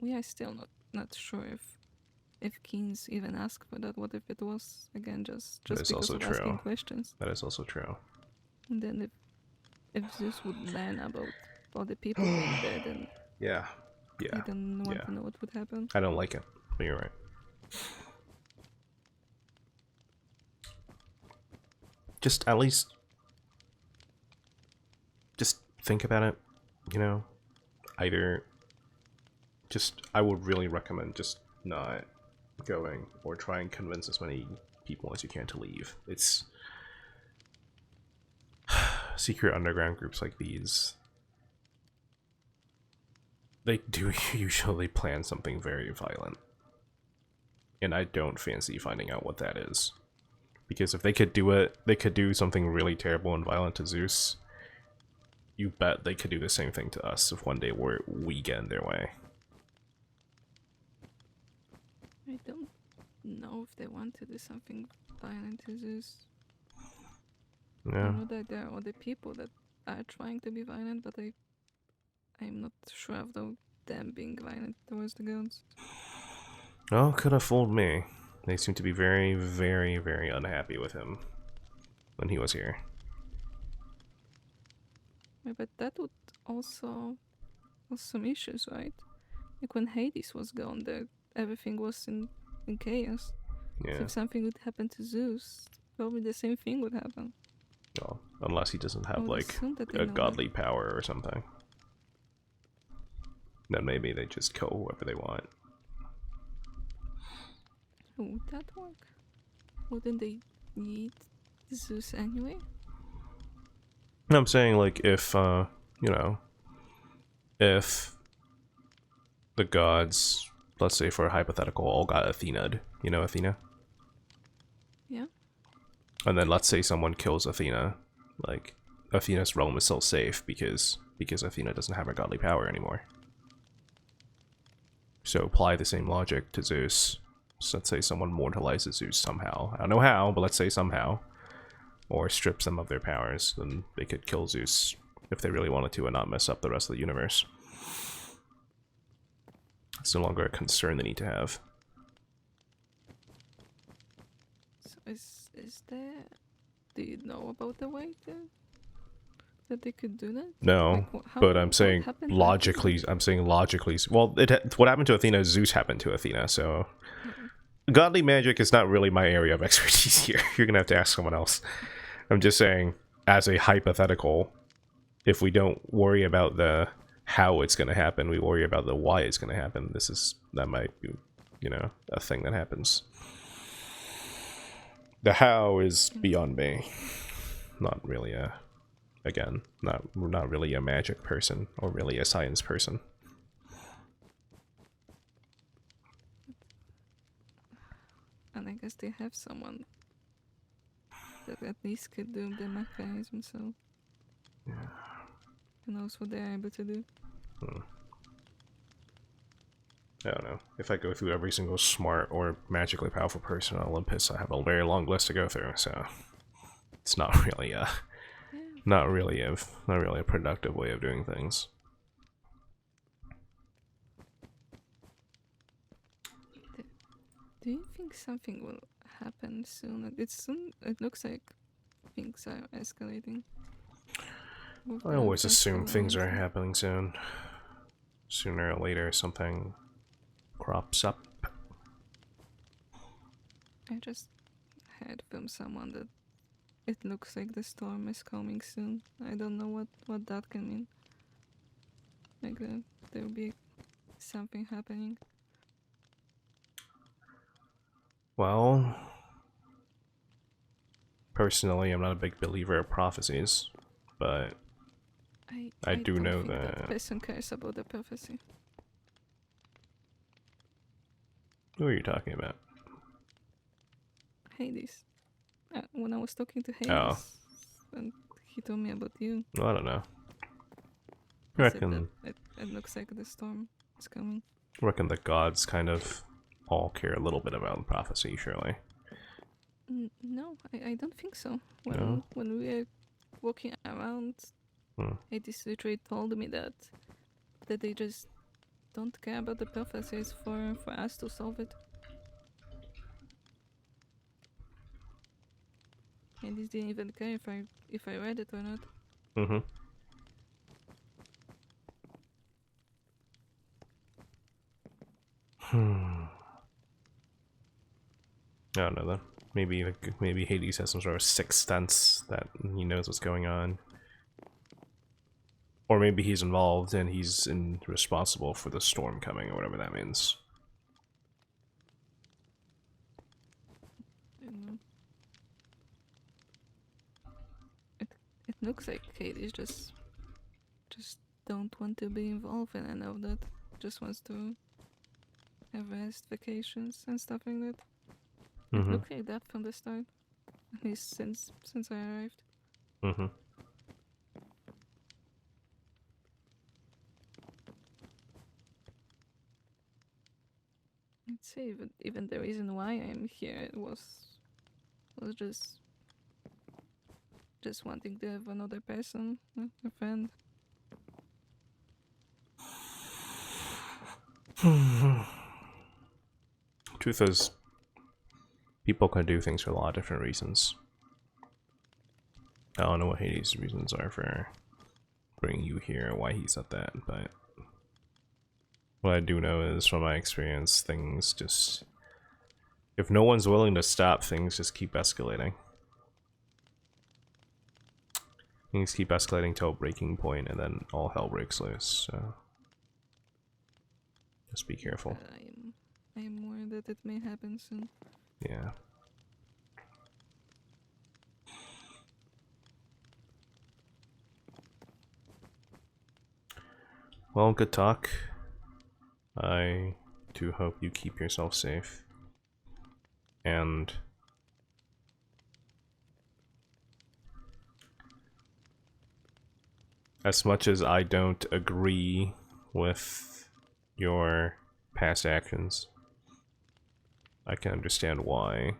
We are still not sure if kings even ask for that. What if it was again just That is because also of true. asking questions? That is also true. And then if Zeus would learn about all the people being dead, and Yeah. I Yeah. don't want Yeah. to know what would happen. I don't like it, but you're right. Just at least just think about it, you know? Either just I would really recommend just not going or try and convince as many people as you can to leave. It's secret underground groups like these. They do usually plan something very violent. And I don't fancy finding out what that is. Because if they could do it, they could do something really terrible and violent to Zeus. You bet they could do the same thing to us if one day we get in their way. I don't know if they want to do something violent to Zeus. Yeah. I know that there are other people that are trying to be violent, but I'm not sure of them being violent towards the gods. Oh, could have fooled me. They seem to be very, very, very unhappy with him when he was here. Yeah, but that would also cause some issues, right? Like when Hades was gone, everything was in chaos. So Yeah. if something would happen to Zeus, probably the same thing would happen. Well, unless he doesn't I have, would like, assume that they a know that. godly power or something. Then maybe they just kill whoever they want. So would that work? Wouldn't they need Zeus anyway? I'm saying, like, if, you know, if the gods, let's say for a hypothetical, all got Athena'd, you know Athena? Yeah. And then let's say someone kills Athena, like, Athena's realm is still safe because Athena doesn't have her godly power anymore. So apply the same logic to Zeus. So let's say someone mortalizes Zeus somehow. I don't know how, but let's say somehow. Or strips them of their powers, then they could kill Zeus if they really wanted to and not mess up the rest of the universe. It's no longer a concern they need to have. So is there? Do you know about the way that they could do that? No, Like, but I'm saying happened to logically. Athena? I'm saying logically. Well, what happened to Athena? Zeus happened to Athena. So Yeah. godly magic is not really my area of expertise here. You're gonna have to ask someone else. I'm just saying, as a hypothetical, if we don't worry about the how it's gonna happen, we worry about the why it's gonna happen. That might be, you know, a thing that happens. The how is beyond me. Not really not really a magic person or really a science person. And I guess they have someone that at least could do the mechanism, so Yeah. who knows what they're able to do. I don't know. If I go through every single smart or magically powerful person on Olympus, I have a very long list to go through, so it's not really a not really a productive way of doing things. Do you think something will happen soon? It looks like things are escalating. I always assume things are happening soon. Sooner or later, something crops up. I just heard from someone that it looks like the storm is coming soon. I don't know what that can mean. Like there will be something happening. Well, personally, I'm not a big believer of prophecies, but I do don't know think that that. person cares about the prophecy. Who are you talking about? Hades. When I was talking to Oh, Hades, and he told me about you, well, I don't know. he said that Reckon it looks like the storm is coming. the gods kind of all care a little bit about prophecy, surely. No, I don't think so. No? When we were walking around, Hmm. Hades literally told me that they just don't care about the prophecies for us to solve it. Hades didn't even care if I read it or not. Mm-hmm. Hmm. I don't know then. Maybe Hades has some sort of sixth sense that he knows what's going on. Or maybe he's involved and he's responsible for the storm coming or whatever that means. You know, it it looks like Hades just don't want to be involved in any of that. Just wants to have rest, vacations, and stuff like that. It Mm-hmm. looked like that from the start, at least since I arrived. Mm-hmm. I'd say even the reason why I'm here was just wanting to have another person, a friend. Truth is, people can do things for a lot of different reasons. I don't know what Hades' reasons are for bringing you here, why he said that, but what I do know is from my experience, things just... If no one's willing to stop, things just keep escalating. Things keep escalating to a breaking point, and then all hell breaks loose, so... Just be careful. I'm worried that it may happen soon. Yeah. Well, good talk. I do hope you keep yourself safe. And as much as I don't agree with your past actions, I can understand why.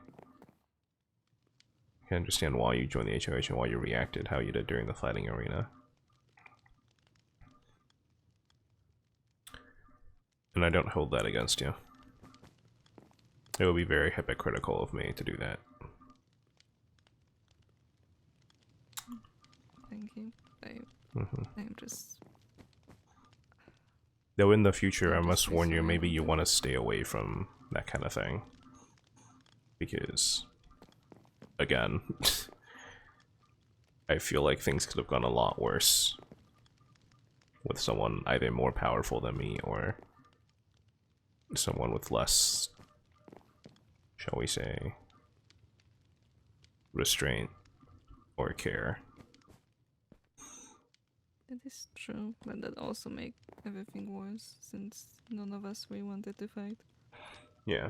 I can understand why you joined the HOH and why you reacted how you did during the fighting arena. And I don't hold that against you. It would be very hypocritical of me to do that. Thank you. I'm just. Though in the future, I I'm must just really warn you, sorry maybe about you that. want to stay away from that kind of thing. Because, again, I feel like things could have gone a lot worse with someone either more powerful than me or someone with less, shall we say, restraint or care. That is true, but that also make everything worse since none of us really wanted to fight. Yeah.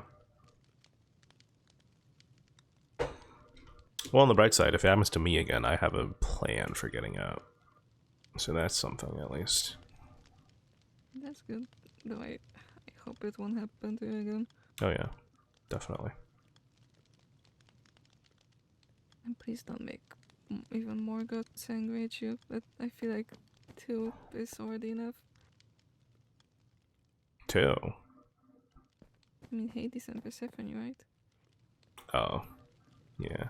Well, on the bright side, if it happens to me again, I have a plan for getting out. So that's something, at least. That's good. Though I hope it won't happen to you again. Oh yeah, definitely. And please don't make even more gods angry at you. But I feel like 2 is already enough. 2. I mean, Hades and Persephone, right? Oh. Yeah.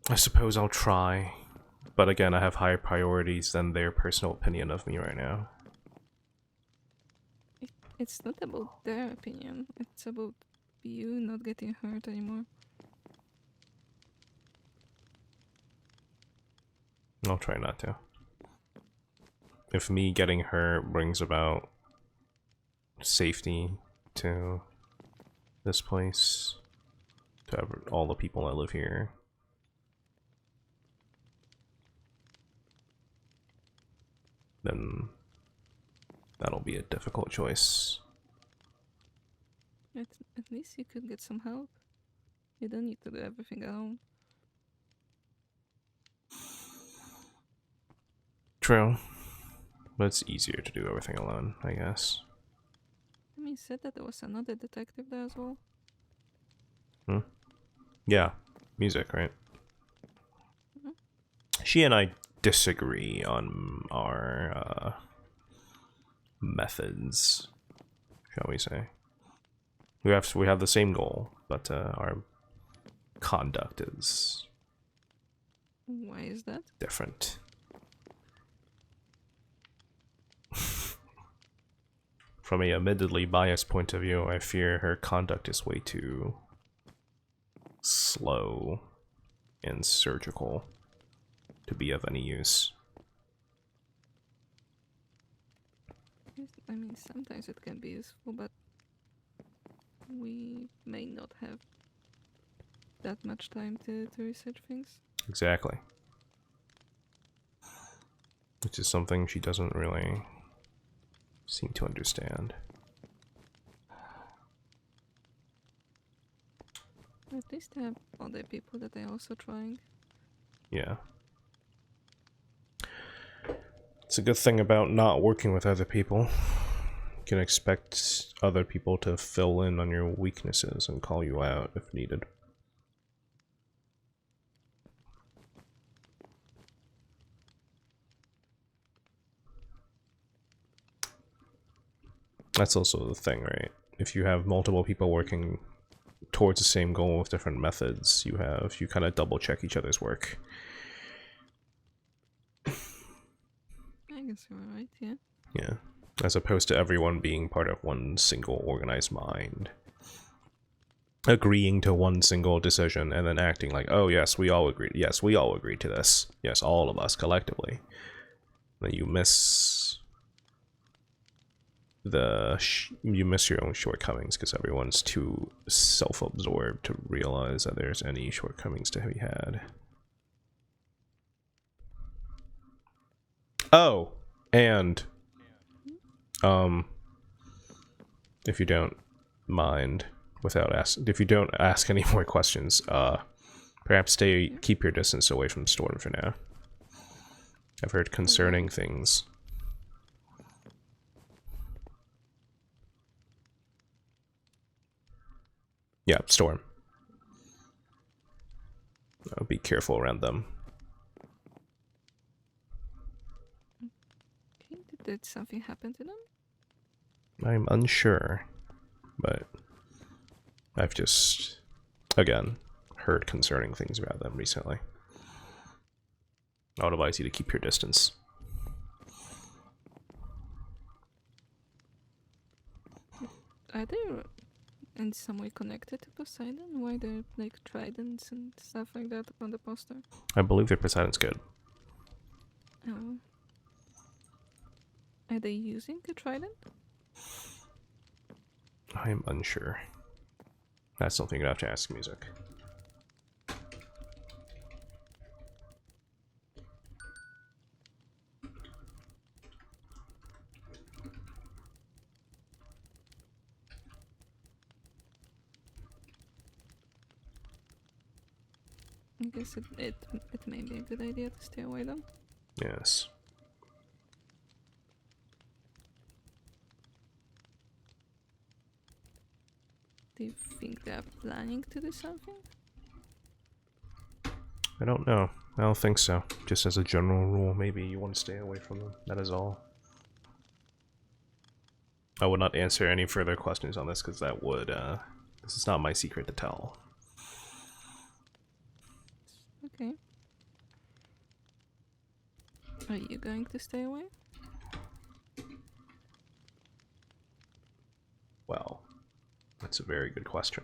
I suppose I'll try. But again, I have higher priorities than their personal opinion of me right now. It's not about their opinion. It's about you not getting hurt anymore. I'll try not to. If me getting hurt brings about safety to this place, to all the people that live here, then that'll be a difficult choice. At least you could get some help. You don't need to do everything alone. True. But it's easier to do everything alone, I guess. I mean, you said that there was another detective there as well. Yeah. Music, right? Mhm. She and I disagree on our methods, shall we say. We have the same goal, but our conduct is Why is that? different. From a admittedly biased point of view, I fear her conduct is way too slow and surgical to be of any use. I mean, sometimes it can be useful, but we may not have that much time to research things. Exactly. Which is something she doesn't really seem to understand. At least I have other people that are also trying. Yeah. It's a good thing about not working with other people. You can expect other people to fill in on your weaknesses and call you out if needed. That's also the thing, right? If you have multiple people working towards the same goal with different methods, you kind of double check each other's work. I guess you're right, yeah. Yeah. As opposed to everyone being part of one single organized mind. Agreeing to one single decision and then acting like, oh yes, we all agreed. Yes, we all agreed to this. Yes, all of us collectively. Then you miss your own shortcomings because everyone's too self-absorbed to realize that there's any shortcomings to be had. Oh, and if you don't mind, if you don't ask any more questions, perhaps keep your distance away from Storm for now. I've heard concerning things. Yeah, Storm. Be careful around them. Okay, did something happen to them? I'm unsure, but I've just, again, heard concerning things about them recently. I would advise you to keep your distance. Are they in some way connected to Poseidon? Why they're like tridents and stuff like that on the poster? I believe that Poseidon's good. Oh. Are they using a trident? I'm unsure. That's something you'd have to ask Music. I guess it may be a good idea to stay away then. Yes. Do you think they're planning to do something? I don't know. I don't think so. Just as a general rule, maybe you want to stay away from them. That is all. I would not answer any further questions on this because that would, this is not my secret to tell. Okay. Are you going to stay away? Well, that's a very good question.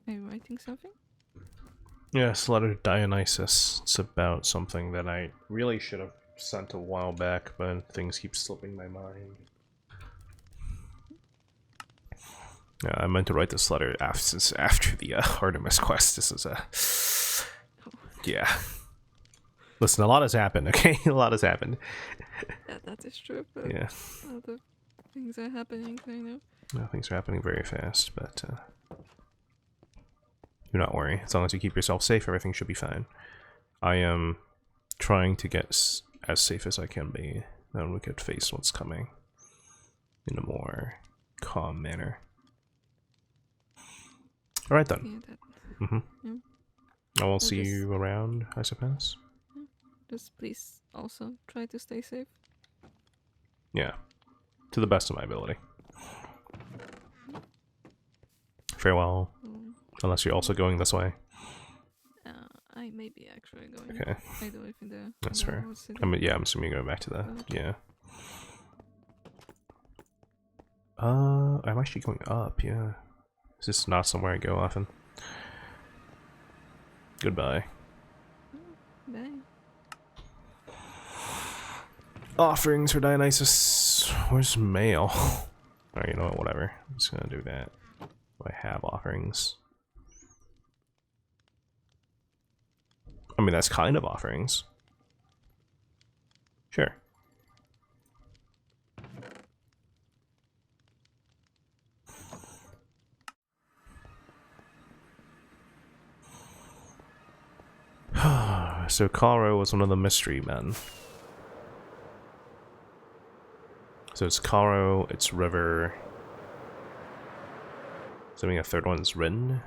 Are you writing something? Yes, letter to Dionysus. It's about something that I really should have sent a while back, but things keep slipping my mind. Yeah, I meant to write this letter after the Artemis quest. This is a... Yeah. Listen, a lot has happened, okay? A lot has happened. That is true, but Yeah. other things are happening, I know. No, things are happening very fast, but do not worry. As long as you keep yourself safe, everything should be fine. I am trying to get as safe as I can be, then we could face what's coming in a more calm manner. Alright then. Yeah, yeah. I will Well, see you around, I suppose. Just please also try to stay safe. Yeah. To the best of my ability. Farewell. Unless you're also going this way. I may be actually going. Okay. I do live in the... That's in the fair. old city. I mean, yeah, I'm assuming you're going back to the... Yeah. I'm actually going up, yeah. Is this not somewhere I go often? Goodbye. Bye. Offerings for Dionysus. Where's mail? Alright, you know what, whatever. I'm just gonna do that. Do I have offerings? I mean, that's kind of offerings. Sure. So Karo was one of the mystery men. So it's Karo, it's River. So I mean a third one's Rin.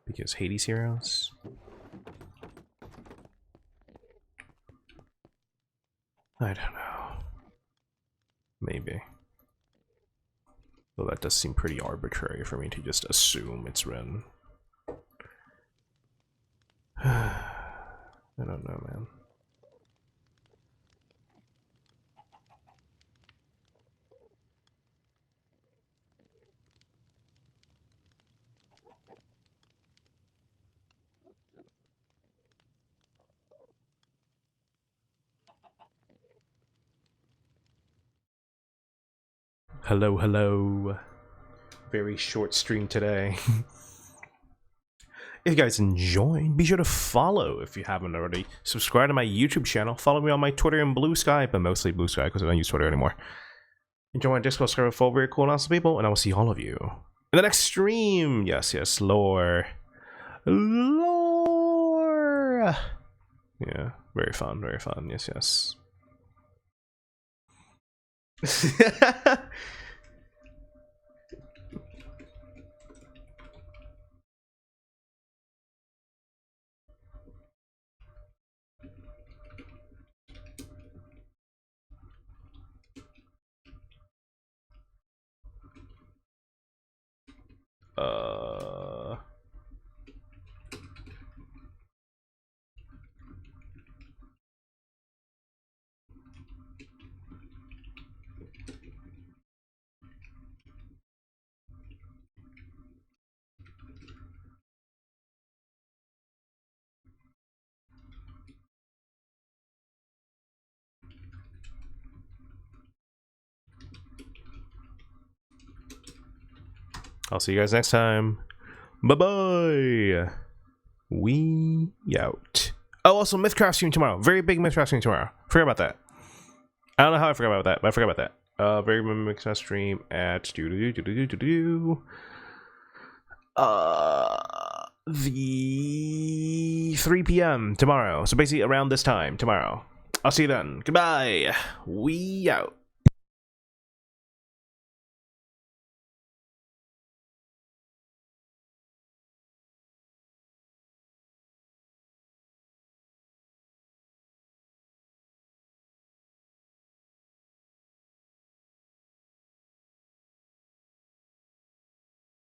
Because Hades heroes. I don't know. Maybe. Though that does seem pretty arbitrary for me to just assume it's Rin. I don't know, man. Hello, hello. Very short stream today. If you guys enjoyed, be sure to follow if you haven't already. Subscribe to my YouTube channel. Follow me on my Twitter and Blue Sky, but mostly Blue Sky because I don't use Twitter anymore. And join my Discord server full of very cool and awesome people, and I will see all of you in the next stream. Yes, yes, lore. Lore. Yeah, very fun, yes, yes. I'll see you guys next time. Bye-bye. We out. Oh, also, Mythcraft stream tomorrow. Very big Mythcraft stream tomorrow. Forget about that. I don't know how I forgot about that, but I forgot about that. Very big Mythcraft stream at the 3 p.m. tomorrow. So basically around this time tomorrow. I'll see you then. Goodbye. We out.